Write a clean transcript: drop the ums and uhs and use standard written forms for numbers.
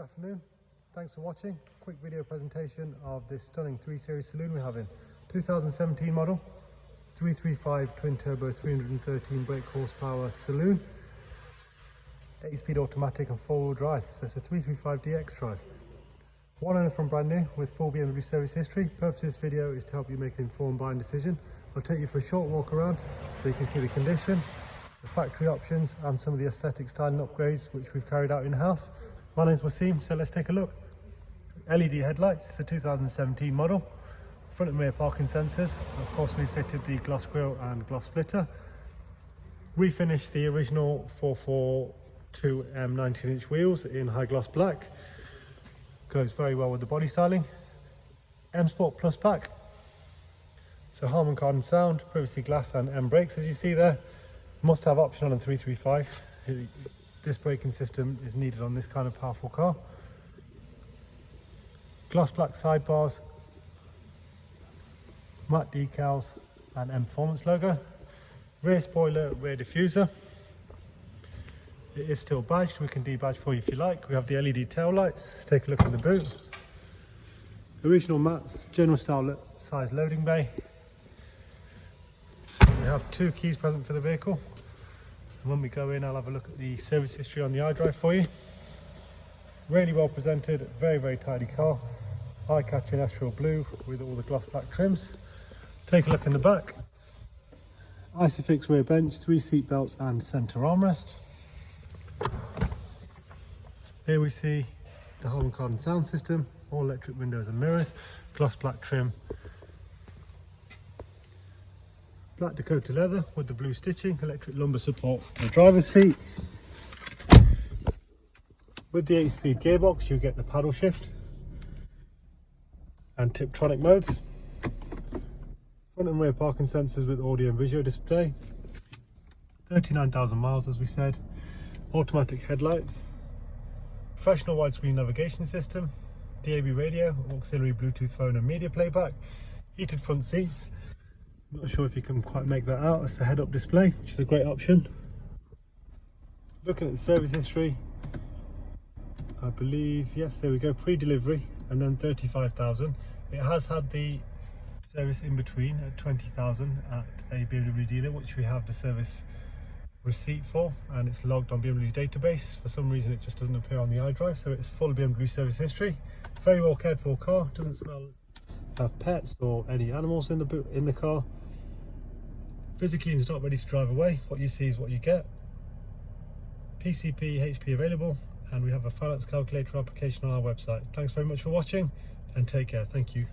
Good afternoon, thanks for watching. Quick video presentation of this stunning 3 Series saloon we have in. 2017 model, 335 twin turbo 313 brake horsepower saloon, 8-speed automatic and 4-wheel drive, so it's a 335DX drive. One owner from brand new with full BMW service history. Purpose of this video is to help you make an informed buying decision. I'll take you for a short walk around so you can see the condition, the factory options and some of the aesthetic styling upgrades which we've carried out in-house. My name's Wasim, so let's take a look. LED headlights, it's a 2017 model. Front and rear parking sensors. Of course, we fitted the gloss grille and gloss splitter. Refinished the original 442M 19-inch wheels in high gloss black. Goes very well with the body styling. M Sport Plus pack. So Harman Kardon sound, privacy glass and M brakes as you see there. Must have option on a 335. This braking system is needed on this kind of powerful car. Gloss black sidebars, matte decals and M Performance logo. Rear spoiler, rear diffuser. It is still badged, we can debadge for you if you like. We have the LED tail lights. Let's take a look at the boot. Original mats, general style size loading bay. We have 2 keys present for the vehicle. And when we go in, I'll have a look at the service history on the iDrive for you. Really well presented, very tidy car. Eye-catching astral blue with all the gloss black trims. Let's take a look in the back. Isofix rear bench, 3 seat belts and centre armrest. Here we see the Harman Kardon sound system, all electric windows and mirrors, gloss black trim. Black Dakota leather with the blue stitching, electric lumbar support to the driver's seat. With the 8-speed gearbox you get the paddle shift and Tiptronic modes. Front and rear parking sensors with audio and visual display. 39,000 miles as we said. Automatic headlights. Professional widescreen navigation system. DAB radio, auxiliary Bluetooth phone and media playback. Heated front seats. Not sure if you can quite make that out. It's the head-up display, which is a great option. Looking at the service history, I believe, yes, there we go, pre-delivery and then 35,000. It has had the service in between at 20,000 at a BMW dealer, which we have the service receipt for, and it's logged on BMW's database. For some reason it just doesn't appear on the iDrive, so it's full BMW service history. Very well cared for car, doesn't smell have pets or any animals in the car. Physically it's not ready to drive away. What you see is what you get. PCP, HP available, and we have a finance calculator application on our website. Thanks very much for watching and take care. Thank you.